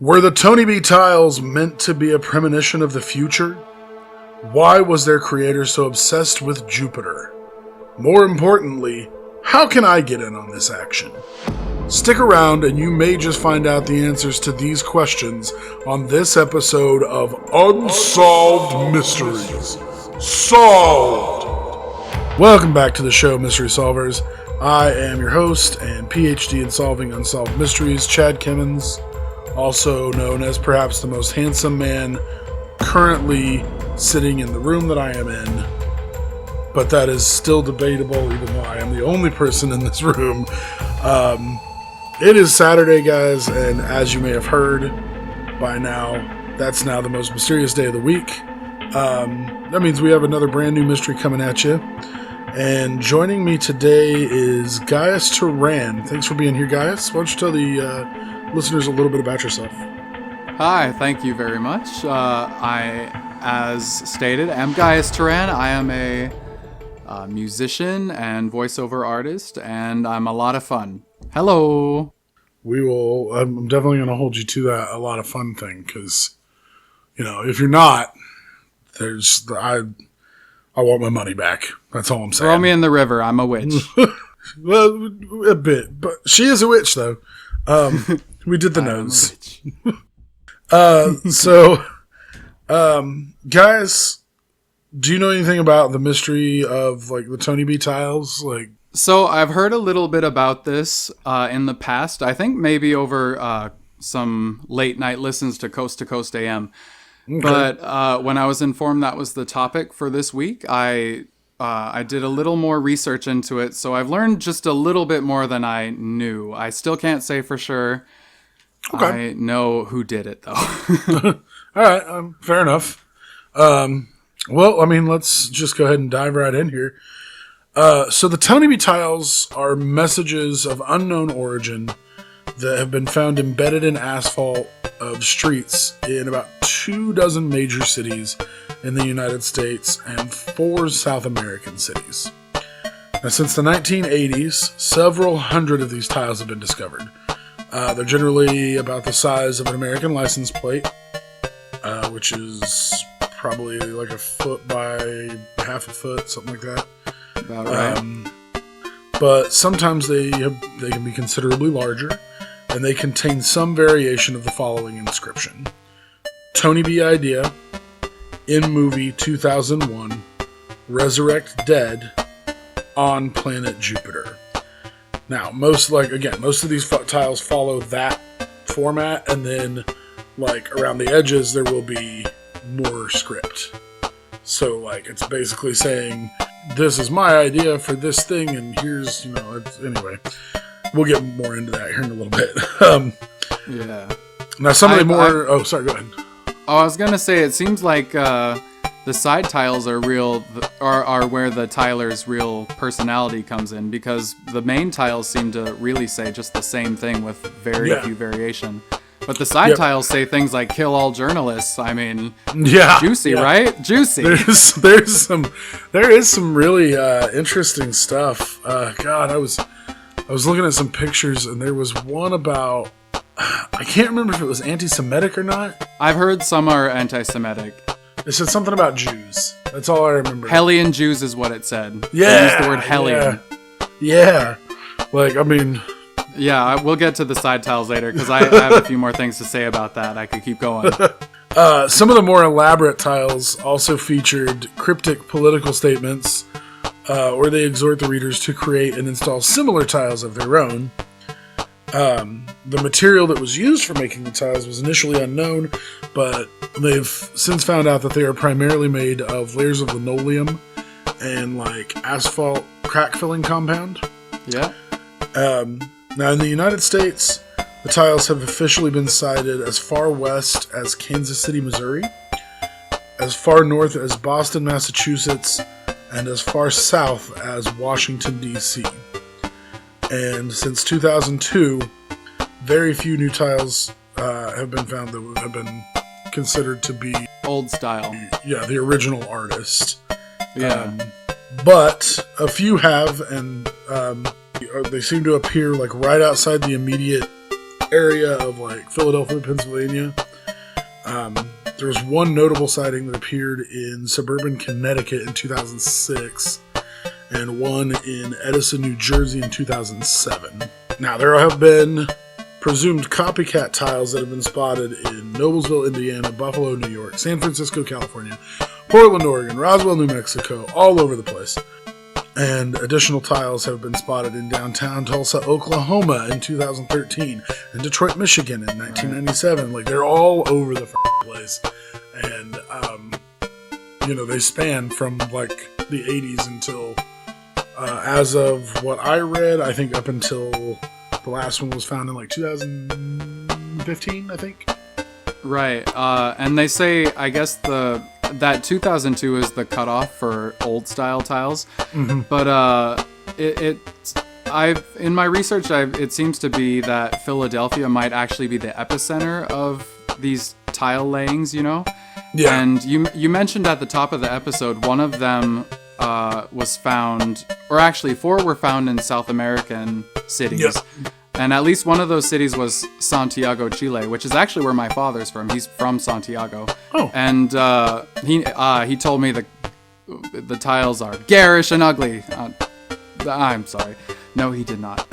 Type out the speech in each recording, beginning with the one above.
Were the Tonybee tiles meant to be a premonition of the future? Why was their creator so obsessed with Jupiter? More importantly, how can I get in on this action? Stick around and you may just find out the answers to these questions on this episode of Unsolved Mysteries. Solved! Welcome back to the show, Mystery Solvers. I am your host and PhD in solving unsolved mysteries, Chad Kimmons, also known as perhaps the most handsome man currently sitting in the room that I am in. But that is still debatable, even though I am the only person in this room. It is Saturday, guys, and as you may have heard by now, that's now the most mysterious day of the week. That means we have another brand new mystery coming at you. And joining me today is Gaius Turan. Thanks for being here, Gaius. Why don't you tell the listeners a little bit about yourself? Hi, thank you very much. I, as stated, am Gaius Turan. I am a musician and voiceover artist, and I'm a lot of fun. Hello. I'm definitely going to hold you to that a lot of fun thing, because, if you're not, I want my money back. That's all I'm saying. Throw me in the river. I'm a witch. Well, a bit, but she is a witch, though. We did the nose. Guys, do you know anything about the mystery of the Tonybee tiles? So I've heard a little bit about this in the past. I think maybe over some late night listens to Coast AM. Okay. But when I was informed that was the topic for this week, I did a little more research into it. So I've learned just a little bit more than I knew. I still can't say for sure. Okay. I know who did it, though. All right. Fair enough. Let's just go ahead and dive right in here. So the Tonybee tiles are messages of unknown origin that have been found embedded in asphalt of streets in about 24 major cities in the United States and 4 South American cities. Now, since the 1980s, several hundred of these tiles have been discovered. They're generally about the size of an American license plate, which is probably like a foot by half a foot, something like that. About right. But sometimes they can be considerably larger, and they contain some variation of the following inscription: Tonybee idea, in movie 2001, resurrect dead, on planet Jupiter. Now, most of these tiles follow that format, and then around the edges there will be more script. So it's basically saying, this is my idea for this thing, and here's, anyway. We'll get more into that here in a little bit. Yeah. Now, some of the more... sorry, go ahead. I was going to say, it seems like the side tiles are where the tiler's real personality comes in, because the main tiles seem to really say just the same thing with very few variation. But the side tiles say things like "kill all journalists." I mean, juicy, right? Juicy. There is some really interesting stuff. God, I was looking at some pictures, and there was one about, I can't remember if it was anti-Semitic or not. I've heard some are anti-Semitic. It said something about Jews. That's all I remember. Hellion Jews is what it said. Yeah. They used the word Hellion. Yeah. Yeah, we'll get to the side tiles later, because I have a few more things to say about that. I could keep going. Some of the more elaborate tiles also featured cryptic political statements, where they exhort the readers to create and install similar tiles of their own. The material that was used for making the tiles was initially unknown, but they've since found out that they are primarily made of layers of linoleum and asphalt crack filling compound. Yeah. Now, in the United States, the tiles have officially been sighted as far west as Kansas City, Missouri, as far north as Boston, Massachusetts, and as far south as Washington, D.C. And since 2002, very few new tiles have been found that have been considered to be old style. Yeah, the original artist. Yeah. But a few have, and they seem to appear right outside the immediate area of like Philadelphia, Pennsylvania. There was one notable sighting that appeared in suburban Connecticut in 2006 and one in Edison, New Jersey in 2007. Now, there have been presumed copycat tiles that have been spotted in Noblesville, Indiana, Buffalo, New York, San Francisco, California, Portland, Oregon, Roswell, New Mexico, all over the place. And additional tiles have been spotted in downtown Tulsa, Oklahoma in 2013, and Detroit, Michigan in 1997. Like, they're all over the place. And, they span from, like, the 80s until, as of what I read, I think up until the last one was found in, like, 2015, I think. Right. And they say, I guess that 2002 is the cutoff for old style tiles. Mm-hmm. But in my research, it seems to be that Philadelphia might actually be the epicenter of these tile layings, Yeah. And you mentioned at the top of the episode, one of them was found, or actually 4 were found in South American cities. Yep. And at least one of those cities was Santiago, Chile, which is actually where my father's from. He's from Santiago. Oh. And he told me the tiles are garish and ugly. I'm sorry. No, he did not.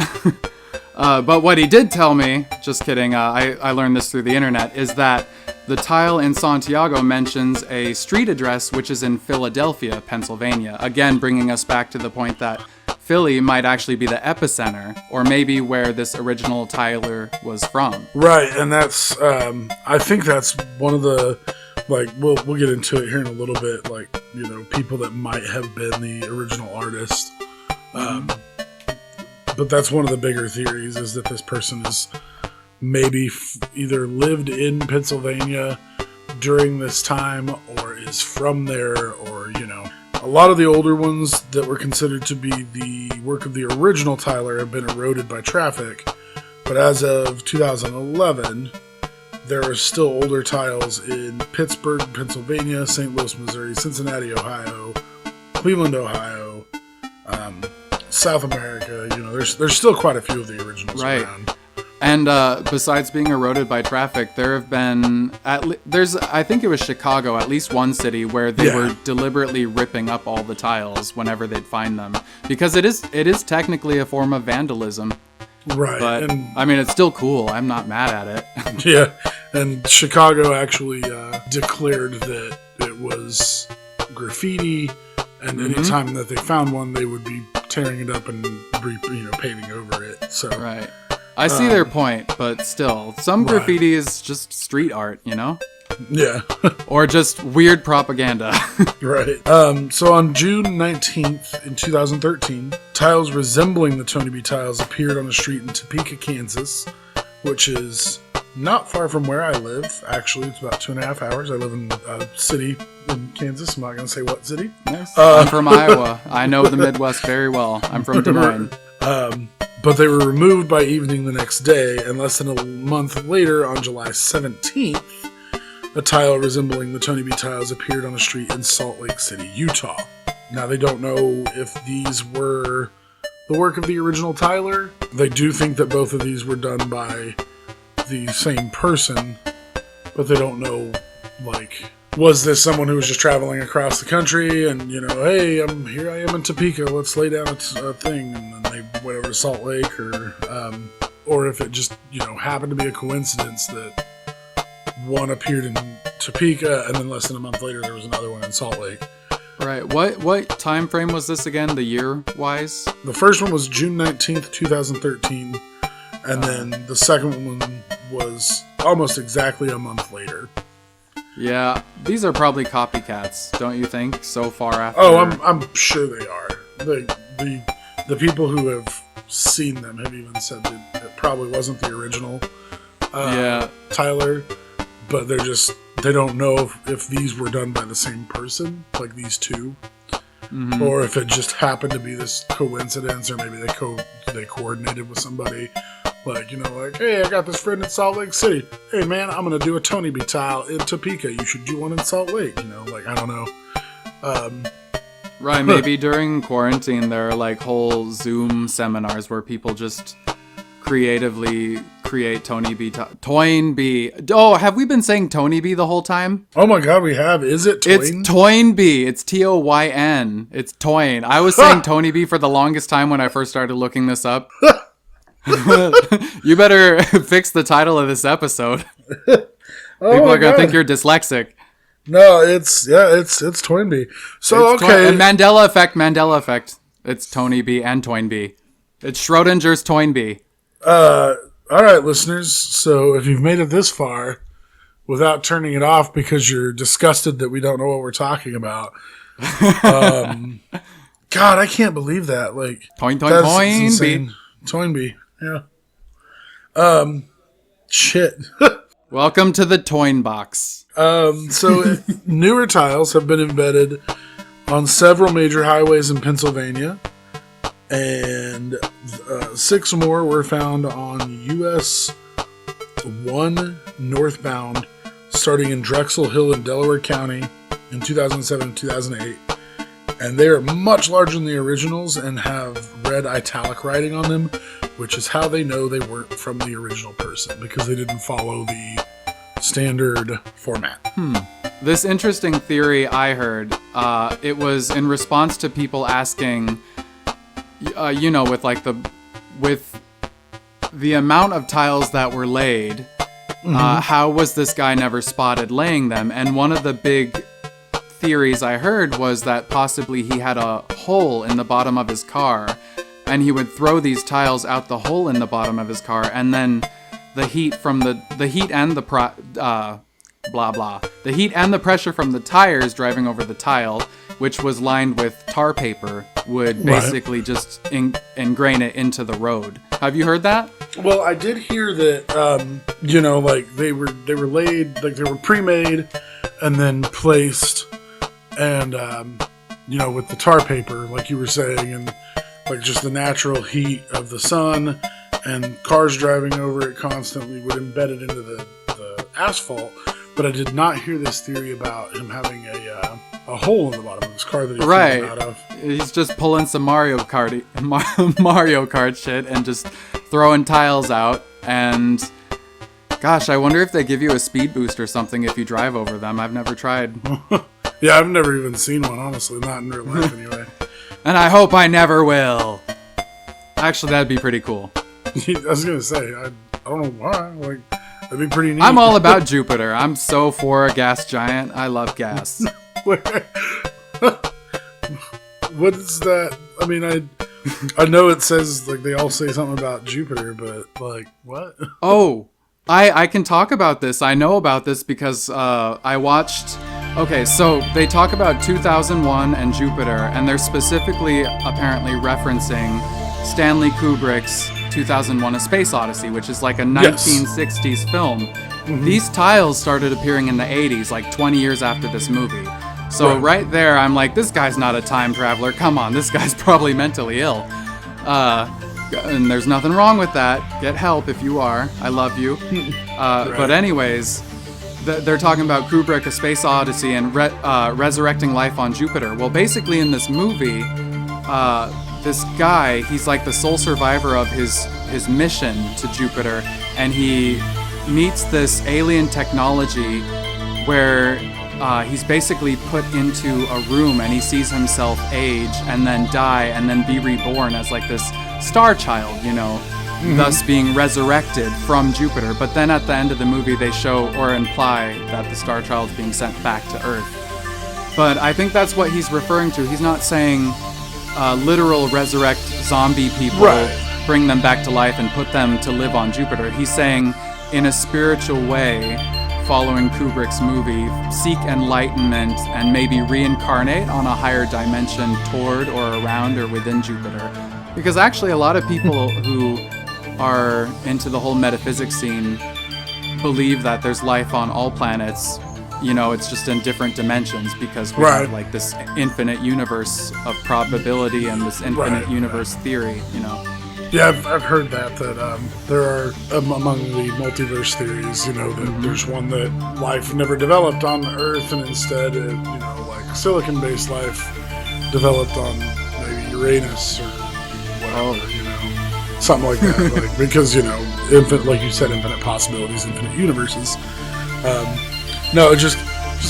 But what he did tell me, just kidding, I learned this through the internet, is that the tile in Santiago mentions a street address which is in Philadelphia, Pennsylvania. Again, bringing us back to the point that Philly might actually be the epicenter, or maybe where this original tiler was from. Right, and that's, I think that's one of the, like, we'll get into it here in a little bit, like, people that might have been the original artist. But that's one of the bigger theories, is that this person is maybe either lived in Pennsylvania during this time, or is from there, or, A lot of the older ones that were considered to be the work of the original tiler have been eroded by traffic, but as of 2011, there are still older tiles in Pittsburgh, Pennsylvania, St. Louis, Missouri, Cincinnati, Ohio, Cleveland, Ohio, South America. There's still quite a few of the originals around. And besides being eroded by traffic, there have been I think it was Chicago, at least one city where they were deliberately ripping up all the tiles whenever they'd find them, because it is technically a form of vandalism. Right. But it's still cool. I'm not mad at it. Yeah. And Chicago actually declared that it was graffiti, and anytime that they found one, they would be tearing it up and paving over it. So right. I see their point, but still, some graffiti is just street art, Yeah. Or just weird propaganda. Right. So on June 19th in 2013, tiles resembling the Tonybee tiles appeared on a street in Topeka, Kansas, which is not far from where I live. Actually, it's about 2.5 hours. I live in a city in Kansas. I'm not going to say what city. Nice. I'm from Iowa. I know the Midwest very well. I'm from Des Moines. But they were removed by evening the next day, and less than a month later, on July 17th, a tile resembling the Tonybee tiles appeared on a street in Salt Lake City, Utah. Now, they don't know if these were the work of the original tiler. They do think that both of these were done by the same person, but they don't know, like, was this someone who was just traveling across the country and, hey, here I am in Topeka, let's lay down a thing, and then they went over to Salt Lake, or if it just, happened to be a coincidence that one appeared in Topeka, and then less than a month later there was another one in Salt Lake. Right. What time frame was this again, the year-wise? The first one was June 19th, 2013, and then the second one was almost exactly a month later. Yeah, these are probably copycats, don't you think? So far after. Oh, I'm sure they are. The people who have seen them have even said that it probably wasn't the original Tyler, but they don't know if these were done by the same person, like these two, or if it just happened to be this coincidence, or maybe they coordinated with somebody. Like, hey, I got this friend in Salt Lake City. Hey, man, I'm going to do a Tonybee tile in Topeka. You should do one in Salt Lake. I don't know. Right, maybe during quarantine there are, like, whole Zoom seminars where people just creatively create Tonybee. Toynbee. Oh, have we been saying Tonybee the whole time? Oh my god, we have. Is it Toyn? It's Toynbee. It's Toyn. It's Toyn. I was saying Tonybee for the longest time when I first started looking this up. You better fix the title of this episode. People are gonna think you're dyslexic. No, it's Toynbee. So It's okay, and Mandela effect. It's Tonybee and Toynbee. It's Schrodinger's Toynbee. all right, listeners. So if you've made it this far without turning it off because you're disgusted that we don't know what we're talking about, God, I can't believe that. Like Toynbee. Toynbee. Yeah. Shit. Welcome to the Toyn box. So newer tiles have been embedded on several major highways in Pennsylvania, and 6 more were found on US 1 northbound, starting in Drexel Hill in Delaware County in 2007 and 2008. And they are much larger than the originals and have red italic writing on them, which is how they know they weren't from the original person, because they didn't follow the standard format. This interesting theory I heard, it was in response to people asking, with the amount of tiles that were laid, how was this guy never spotted laying them? And one of the big theories I heard was that possibly he had a hole in the bottom of his car, and he would throw these tiles out the hole in the bottom of his car, and then the heat and the pressure from the tires driving over the tile, which was lined with tar paper, would basically just ingrain it into the road. Have you heard that? Well, I did hear that, they were laid, like they were pre-made and then placed, and, with the tar paper, like you were saying, and like just the natural heat of the sun and cars driving over it constantly would embed it into the asphalt. But I did not hear this theory about him having a hole in the bottom of his car that he flew out of. He's just pulling some Mario Kart shit and just throwing tiles out. And gosh, I wonder if they give you a speed boost or something if you drive over them. I've never tried. Yeah, I've never even seen one, honestly. Not in real life, anyway. And I hope I never will. Actually, that'd be pretty cool. I was going to say, I don't know why. Like, that'd be pretty neat. I'm all about Jupiter. I'm so for a gas giant. I love gas. What is that? I mean, I know it says, like, they all say something about Jupiter, but, like, what? Oh, I can talk about this. I know about this because I watched... Okay, so they talk about 2001 and Jupiter, and they're specifically apparently referencing Stanley Kubrick's 2001: A Space Odyssey, which is like a 1960s film. Mm-hmm. These tiles started appearing in the 80s, like 20 years after this movie. So right there, I'm like, this guy's not a time traveler. Come on, this guy's probably mentally ill. And there's nothing wrong with that. Get help if you are. I love you. But anyways... They're talking about Kubrick, A Space Odyssey, and resurrecting life on Jupiter. Well, basically in this movie, this guy, he's like the sole survivor of his mission to Jupiter, and he meets this alien technology where he's basically put into a room, and he sees himself age and then die and then be reborn as like this star child, thus being resurrected from Jupiter. But then at the end of the movie, they show or imply that the Star Child's being sent back to Earth. But I think that's what he's referring to. He's not saying literal resurrect zombie people, bring them back to life and put them to live on Jupiter. He's saying, in a spiritual way, following Kubrick's movie, seek enlightenment and maybe reincarnate on a higher dimension toward or around or within Jupiter. Because actually a lot of people who are into the whole metaphysics scene believe that there's life on all planets. It's just in different dimensions because we have like this infinite universe of probability and this infinite universe theory, Yeah, I've heard that there are, among the multiverse theories, that there's one that life never developed on Earth and instead, like silicon-based life developed on maybe Uranus or whatever, something like that. Like, because, like you said, infinite possibilities, infinite universes. No, it just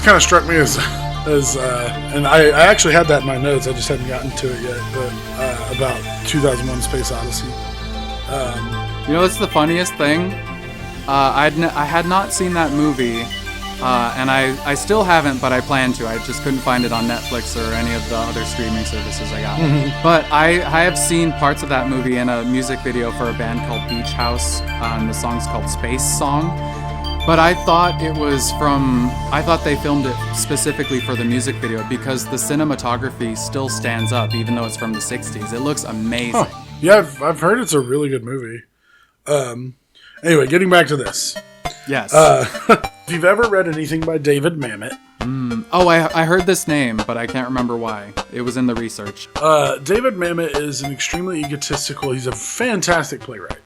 kind of struck me as and I actually had that in my notes. I just hadn't gotten to it yet. But about 2001: Space Odyssey. It's the funniest thing. I had not seen that movie, and I still haven't, but I plan to. I just couldn't find it on Netflix or any of the other streaming services I got. Mm-hmm. But I have seen parts of that movie in a music video for a band called Beach House. The song's called Space Song. But I thought they filmed it specifically for the music video because the cinematography still stands up, even though it's from the 60s. It looks amazing. Huh. Yeah, I've heard it's a really good movie. Anyway, getting back to this. Yes. If you've ever read anything by David Mamet. Oh, I heard this name, but I can't remember why. It was in the research. David Mamet is an extremely egotistical, he's a fantastic playwright,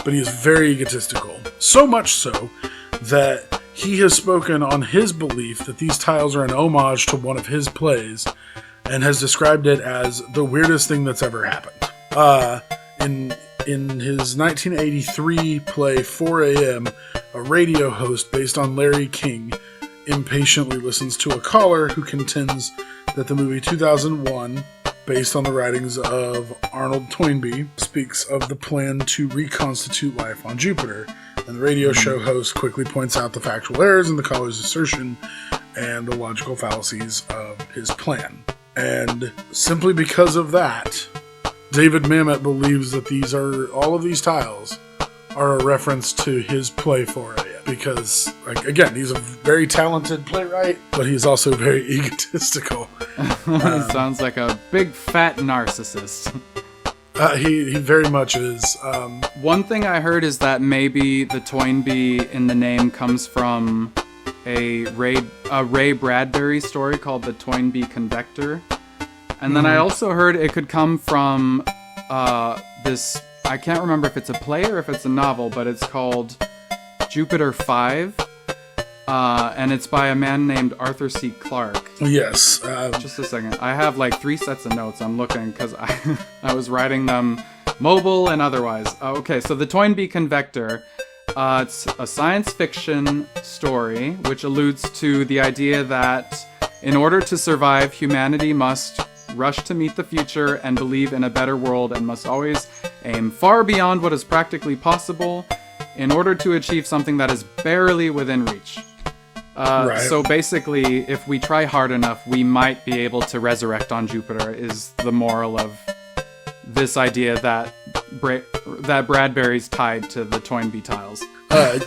but he is very egotistical. So much so that he has spoken on his belief that these tiles are an homage to one of his plays and has described it as the weirdest thing that's ever happened. In his 1983 play 4 a.m., a radio host based on Larry King impatiently listens to a caller who contends that the movie 2001, based on the writings of Arnold Toynbee, speaks of the plan to reconstitute life on Jupiter. And the radio show host quickly points out the factual errors in the caller's assertion and the logical fallacies of his plan. And simply because of that, David Mamet believes that all of these tiles are a reference to his play 4 a.m. Because, again, he's a very talented playwright, but he's also very egotistical. Sounds like a big fat narcissist. He very much is. One thing I heard is that maybe the Toynbee in the name comes from a Ray Bradbury story called The Toynbee Convector. And then I also heard it could come from this, I can't remember if it's a play or if it's a novel, but it's called Jupiter 5. And it's by a man named Arthur C. Clarke. Yes. Just a second. I have like 3 sets of notes. I'm looking because I was writing them mobile and otherwise. Okay, so the Toynbee Convector. It's a science fiction story which alludes to the idea that in order to survive, humanity must rush to meet the future and believe in a better world and must always aim far beyond what is practically possible in order to achieve something that is barely within reach. Right. So basically, if we try hard enough, we might be able to resurrect on Jupiter, is the moral of this idea that Bradbury's tied to the Toynbee tiles.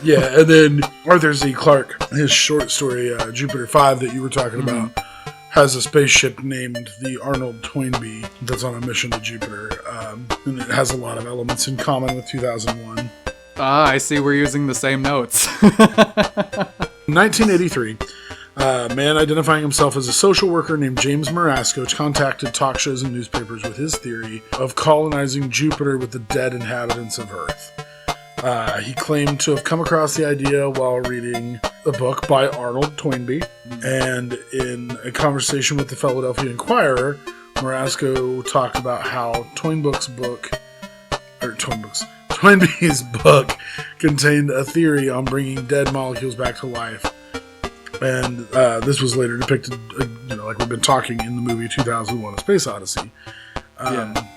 Yeah, and then Arthur C. Clarke, his short story, Jupiter 5, that you were talking about, has a spaceship named the Arnold Toynbee that's on a mission to Jupiter. And it has a lot of elements in common with 2001. I see we're using the same notes. 1983, a man identifying himself as a social worker named James Marasco contacted talk shows and newspapers with his theory of colonizing Jupiter with the dead inhabitants of Earth. He claimed to have come across the idea while reading a book by Arnold Toynbee, and in a conversation with the Philadelphia Inquirer, Marasco talked about how Toynbee's book contained a theory on bringing dead molecules back to life, and this was later depicted, like we've been talking in the movie 2001: A Space Odyssey.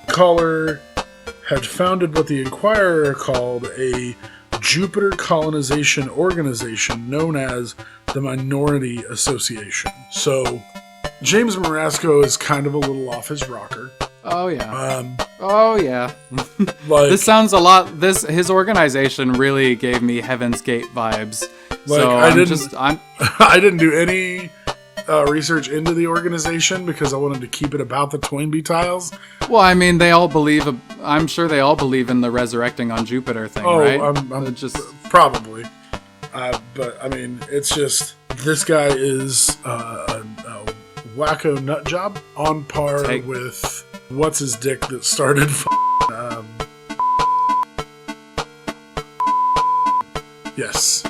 Caller had founded what the Inquirer called a Jupiter colonization organization known as the Minority Association. So James Marasco is kind of a little off his rocker. Oh yeah. Oh yeah. Like, this sounds a lot. His organization really gave me Heaven's Gate vibes. Like, so I didn't do any research into the organization because I wanted to keep it about the Toynbee tiles. Well, I mean, I'm sure they all believe in the resurrecting on Jupiter thing, right? I'm just probably. But I mean, it's just this guy is a wacko nut job on par with what's his dick that started. Yes.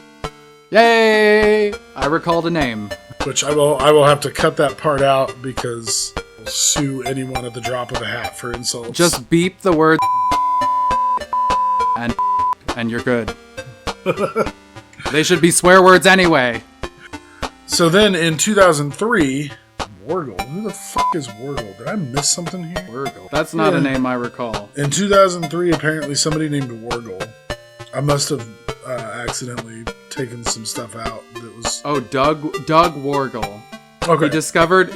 Yay! I recalled a name. Which I will have to cut that part out because I'll sue anyone at the drop of a hat for insults. Just beep the word. and you're good. They should be swear words anyway. So then in 2003, Wargle. Who the fuck is Wargle? Did I miss something here? Wargle. That's not a name I recall. In 2003, apparently somebody named Wargle. I must have accidentally taken some stuff out that was... Oh, Doug Wargle. Okay.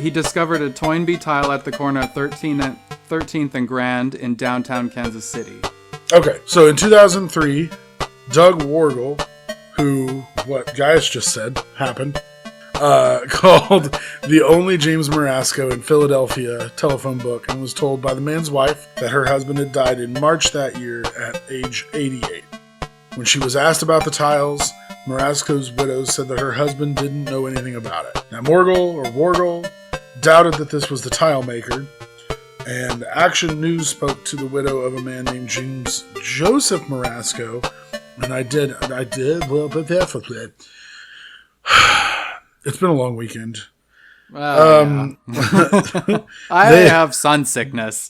He discovered a Toynbee tile at the corner of 13th and Grand in downtown Kansas City. Okay, so in 2003, Doug Wargle, who, what Gaius just said, happened, called the only James Marasco in Philadelphia telephone book and was told by the man's wife that her husband had died in March that year at age 88. When she was asked about the tiles, Marasco's widow said that her husband didn't know anything about it. Now, Wargle doubted that this was the tile maker, and Action News spoke to the widow of a man named James Joseph Marasco, and I did, well, but that's what it. It's been a long weekend. Well, I have sun sickness.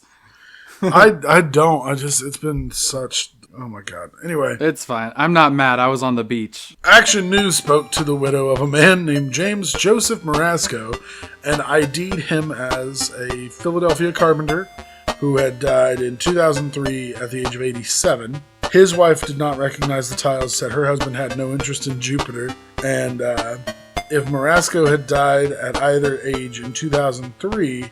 I don't. It's been such... Oh my god. Anyway. It's fine. I'm not mad. I was on the beach. Action News spoke to the widow of a man named James Joseph Marasco and ID'd him as a Philadelphia carpenter who had died in 2003 at the age of 87. His wife did not recognize the tiles, said her husband had no interest in Jupiter, and if Marasco had died at either age in 2003,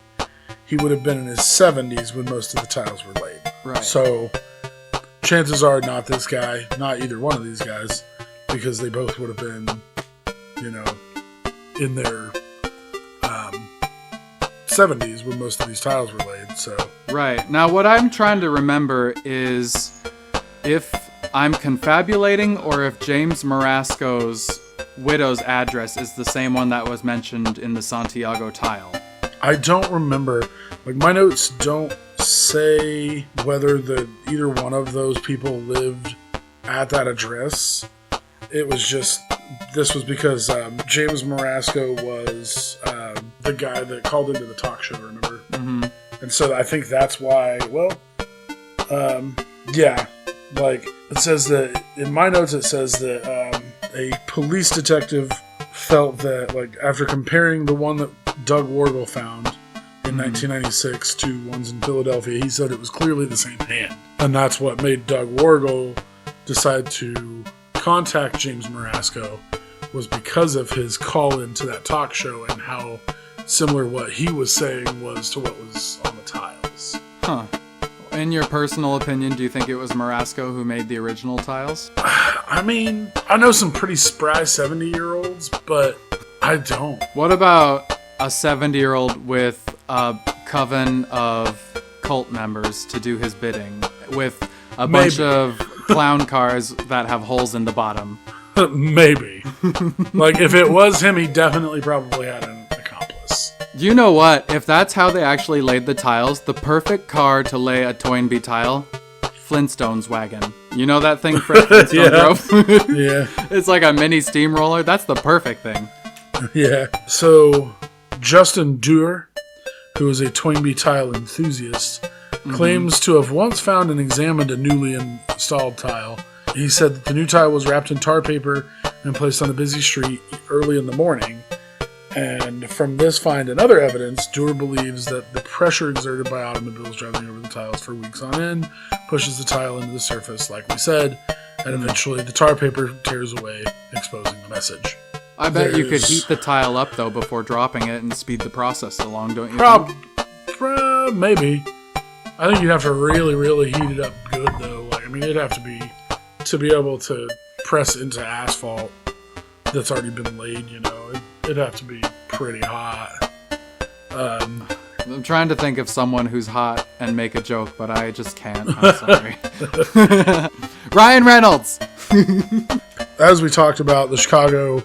he would have been in his 70s when most of the tiles were laid. Right. So... chances are not this guy, not either one of these guys, because they both would have been, in their 70s when most of these tiles were laid. So right. Now, what I'm trying to remember is if I'm confabulating or if James Marasco's widow's address is the same one that was mentioned in the Santiago tile. I don't remember. Like, my notes don't say whether either one of those people lived at that address. It was just, this was because James Marasco was the guy that called into the talk show, remember? Mm-hmm. And so I think that's why, yeah, like, it says that, in my notes it says that a police detective felt that, like, after comparing the one that Doug Wargle found in 1996 to ones in Philadelphia, he said it was clearly the same hand. And that's what made Doug Wargle decide to contact James Marasco, was because of his call into that talk show and how similar what he was saying was to what was on the tiles. Huh. In your personal opinion, do you think it was Marasco who made the original tiles? I mean, I know some pretty spry 70-year-olds, but I don't. What about a 70-year-old with a coven of cult members to do his bidding with a bunch of clown cars that have holes in the bottom? Maybe. Like, if it was him, he definitely probably had an accomplice. You know what? If that's how they actually laid the tiles, the perfect car to lay a Toynbee tile, Flintstones wagon. You know that thing Fred Flintstone drove? Yeah. It's like a mini steamroller. That's the perfect thing. Yeah. So, Justin Dewar, who is a Toynbee tile enthusiast, claims to have once found and examined a newly installed tile. He said that the new tile was wrapped in tar paper and placed on a busy street early in the morning. And from this find and other evidence, Dewar believes that the pressure exerted by automobiles driving over the tiles for weeks on end pushes the tile into the surface, like we said, and eventually the tar paper tears away, exposing the message. I bet you could heat the tile up, though, before dropping it and speed the process along, don't you think? Maybe. I think you'd have to really, really heat it up good, though. Like, I mean, it'd have to be able to press into asphalt that's already been laid, it'd have to be pretty hot. I'm trying to think of someone who's hot and make a joke, but I just can't. I'm sorry. Ryan Reynolds! As we talked about, the Chicago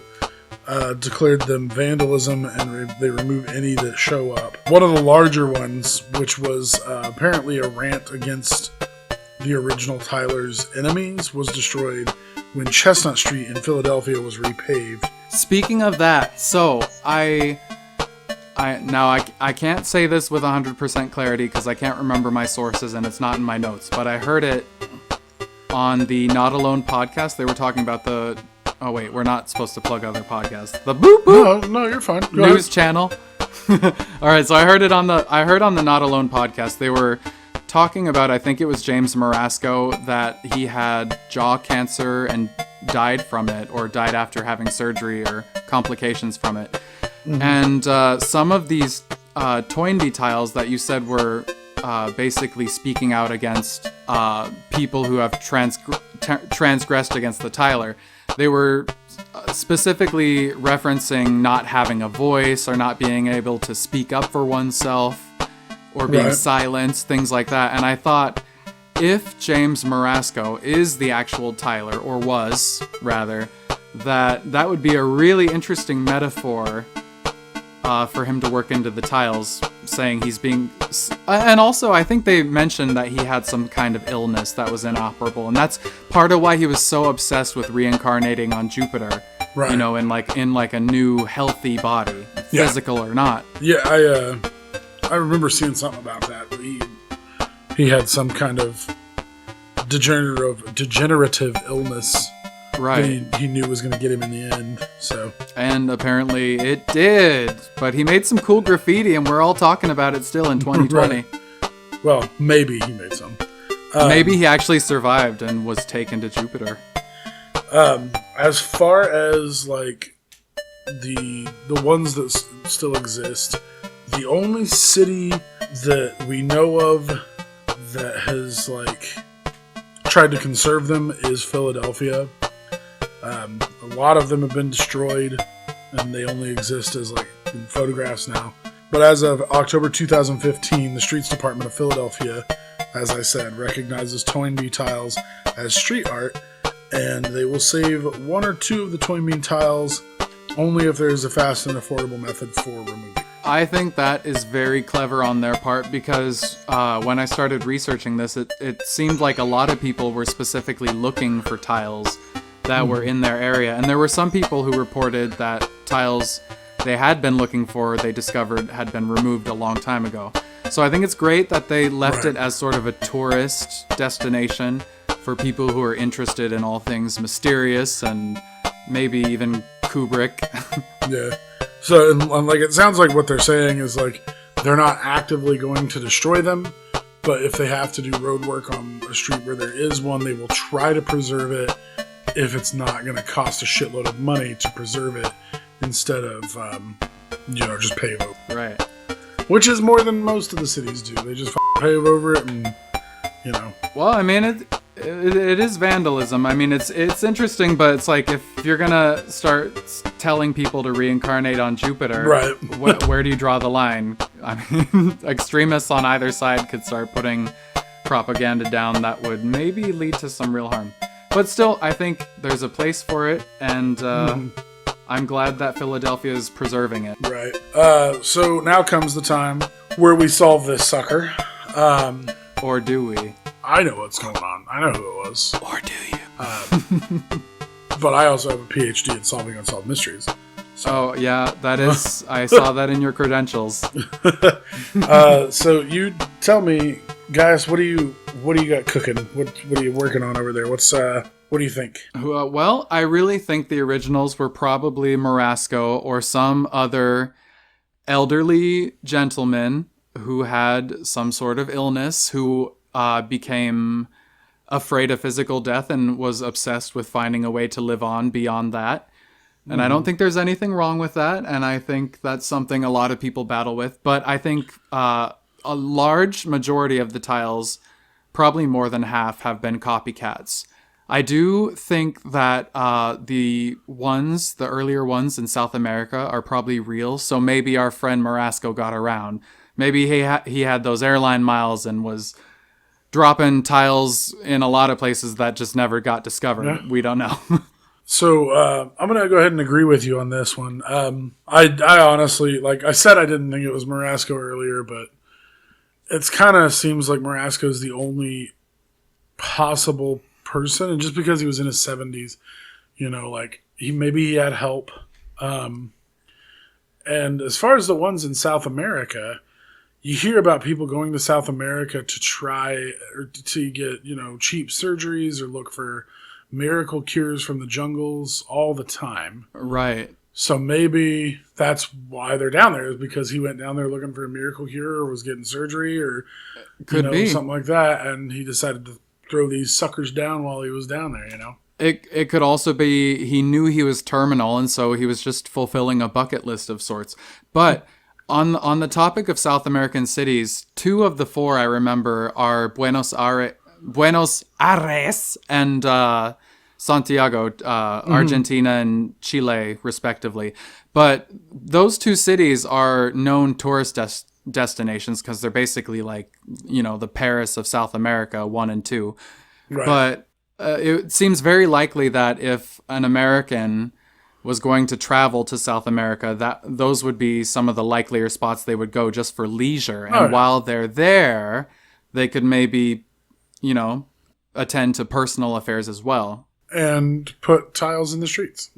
declared them vandalism, and they remove any that show up. One of the larger ones, which was apparently a rant against the original Tyler's enemies, was destroyed when Chestnut Street in Philadelphia was repaved. Speaking of that, so I can't say this with 100% clarity because I can't remember my sources and it's not in my notes, but I heard it on the Not Alone podcast. They were talking about the... Oh, wait, we're not supposed to plug other podcasts. The Boop Boop No, you're fine. Go news ahead. channel. All right, so I heard on the Not Alone podcast. They were talking about, I think it was James Marasco, that he had jaw cancer and died from it, or died after having surgery or complications from it. Mm-hmm. And some of these Toynbee tiles that you said were basically speaking out against people who have transgressed against the tiler. They were specifically referencing not having a voice or not being able to speak up for oneself or being silenced, things like that. And I thought, if James Marasco is the actual Tyler, or was, rather, that would be a really interesting metaphor for him to work into the tiles, saying he's being... And also, I think they mentioned that he had some kind of illness that was inoperable, and that's part of why he was so obsessed with reincarnating on Jupiter. Right. You know, in like a new healthy body, physical or not. Yeah, I remember seeing something about that. He had some kind of degenerative illness. Right. He knew was going to get him in the end. So. And apparently it did. But he made some cool graffiti, and we're all talking about it still in 2020. Right. Well, maybe he made some. Maybe he actually survived and was taken to Jupiter. As far as like the ones that still exist, the only city that we know of that has like tried to conserve them is Philadelphia. A lot of them have been destroyed, and they only exist as like in photographs now. But as of October 2015, the Streets Department of Philadelphia, as I said, recognizes Toynbee tiles as street art, and they will save one or two of the Toynbee tiles only if there is a fast and affordable method for removing. I think that is very clever on their part, because when I started researching this, it seemed like a lot of people were specifically looking for tiles that were in their area. And there were some people who reported that tiles they had been looking for, they discovered had been removed a long time ago. So I think it's great that they left it as sort of a tourist destination for people who are interested in all things mysterious and maybe even Kubrick. Yeah. So, like, it sounds like what they're saying is, like, they're not actively going to destroy them, but if they have to do road work on a street where there is one, they will try to preserve it if it's not going to cost a shitload of money to preserve it instead of, just pave over. Right. Which is more than most of the cities do. They just pave over it and, Well, I mean, it is vandalism. I mean, it's interesting, but it's like, if you're gonna start telling people to reincarnate on Jupiter, right? Where do you draw the line? I mean, extremists on either side could start putting propaganda down that would maybe lead to some real harm. But still, I think there's a place for it, and I'm glad that Philadelphia is preserving it. Right. So now comes the time where we solve this sucker. Or do we? I know what's going on. I know who it was. Or do you? But I also have a PhD in solving unsolved mysteries. So. Oh, yeah, that is... I saw that in your credentials. So you tell me, guys, what do you got cooking? What are you working on over there? What do you think? Well, I really think the originals were probably Marasco or some other elderly gentleman who had some sort of illness, who became afraid of physical death and was obsessed with finding a way to live on beyond that. And I don't think there's anything wrong with that. And I think that's something a lot of people battle with. But I think a large majority of the tiles, probably more than half, have been copycats. I do think that the earlier ones in South America are probably real. So maybe our friend Marasco got around. Maybe he had those airline miles and was dropping tiles in a lot of places that just never got discovered. Yeah. We don't know. So I'm going to go ahead and agree with you on this one. I honestly, like I said, I didn't think it was Marasco earlier, but it's kind of seems like Marasco is the only possible person. And just because he was in his 70s, like maybe he had help. And as far as the ones in South America, you hear about people going to South America to try or to get, cheap surgeries or look for miracle cures from the jungles all the time. Right. So maybe that's why they're down there, is because he went down there looking for a miracle cure or was getting surgery or Could be something like that. And he decided to throw these suckers down while he was down there, It could also be he knew he was terminal, and so he was just fulfilling a bucket list of sorts. But on the topic of South American cities, 2 of the 4 I remember are Buenos Aires and Santiago, Argentina and Chile, respectively. But those 2 cities are known tourist destinations because they're basically like, the Paris of South America, 1 and 2. Right. But it seems very likely that if an American was going to travel to South America, that those would be some of the likelier spots they would go just for leisure. And while they're there, they could maybe, attend to personal affairs as well. And put tiles in the streets.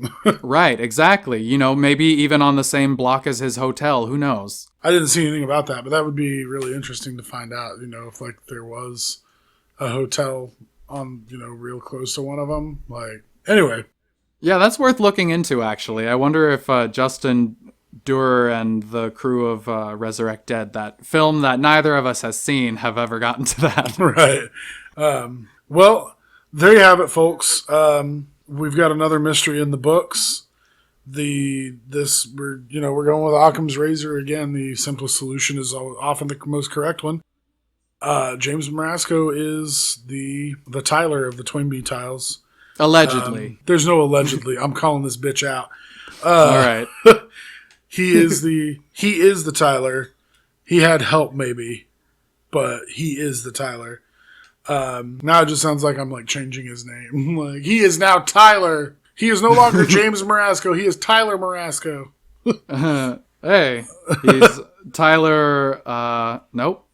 Right, exactly. Maybe even on the same block as his hotel. Who knows? I didn't see anything about that, but that would be really interesting to find out, if there was a hotel on, real close to one of them. Anyway. Yeah, that's worth looking into, actually. I wonder if Justin Durer and the crew of Resurrect Dead, that film that neither of us has seen, have ever gotten to that. Right. Well, there you have it, folks. We've got another mystery in the books. We're going with Occam's razor again. The simplest solution is often the most correct one. James Marasco is the Tyler of the Toynbee tiles. Allegedly. There's no allegedly. I'm calling this bitch out. All right. He is the Tyler. He had help maybe, but he is the Tyler. Now it just sounds like I'm changing his name. He is now Tyler. He is no longer James Marasco. He is Tyler Marasco. Hey, he's Tyler. Nope.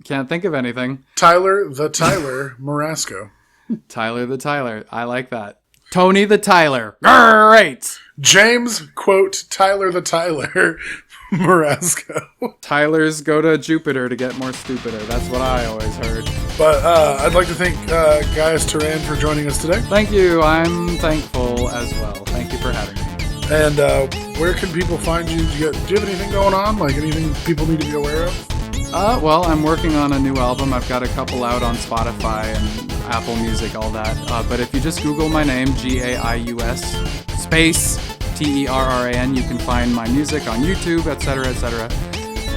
Can't think of anything. Tyler Marasco. Tyler the Tyler. I like that. Tony the Tyler. Great. James, quote, Tyler the Tyler Marasco. Tylers go to Jupiter to get more stupider. That's what I always heard. But I'd like to thank Gaius Turan for joining us today. Thank you. I'm thankful as well. Thank you for having me. And where can people find you? Do you have anything going on? Anything people need to be aware of? Well, I'm working on a new album. I've got a couple out on Spotify and Apple Music, all that. But if you just Google my name, Gaius, space Terran, you can find my music on YouTube, etc., etc.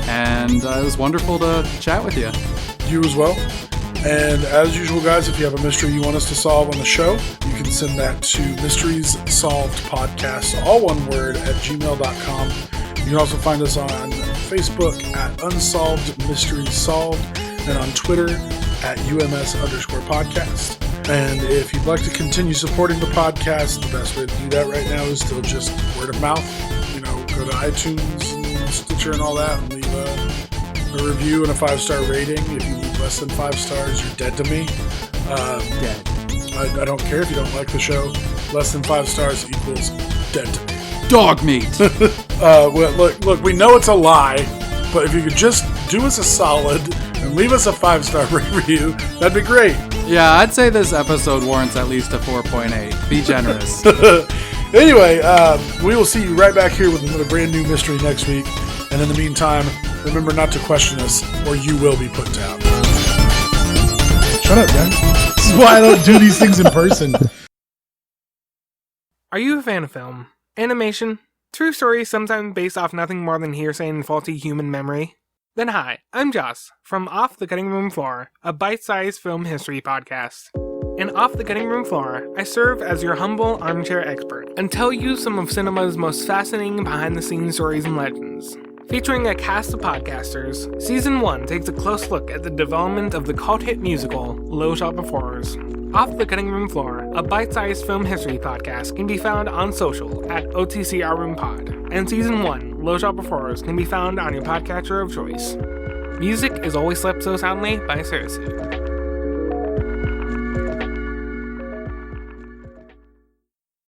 And it was wonderful to chat with you. You as well. And as usual, guys, if you have a mystery you want us to solve on the show, you can send that to mysteriessolvedpodcast, all one word, at gmail.com. You can also find us on Facebook at Unsolved Mysteries Solved and on Twitter at UMS_podcast. And if you'd like to continue supporting the podcast, the best way to do that right now is still just word of mouth. Go to iTunes and Stitcher and all that and leave a review and a 5-star rating. If you leave less than 5 stars, you're dead to me. Dead. I don't care if you don't like the show. Less than 5 stars equals dead to me. Dog meat. Well, look, we know it's a lie, but if you could just do us a solid and leave us a 5-star review, that'd be great. Yeah, I'd say this episode warrants at least a 4.8. Be generous. Anyway, we will see you right back here with another brand new mystery next week. And in the meantime, remember not to question us, or you will be put down. Shut up, man. This is why I don't do these things in person. Are you a fan of film, animation, true stories sometimes based off nothing more than hearsay and faulty human memory? Then hi, I'm Joss, from Off the Cutting Room Floor, a bite-sized film history podcast. In Off the Cutting Room Floor, I serve as your humble armchair expert and tell you some of cinema's most fascinating behind-the-scenes stories and legends. Featuring a cast of podcasters, Season 1 takes a close look at the development of the cult-hit musical, Little Shop of Horrors. Off the Cutting Room Floor, a bite-sized film history podcast, can be found on social at OTCRRoomPod, and Season 1, Little Shop of Horrors, can be found on your podcatcher of choice. Music is Always Slept So Soundly by Sarasue.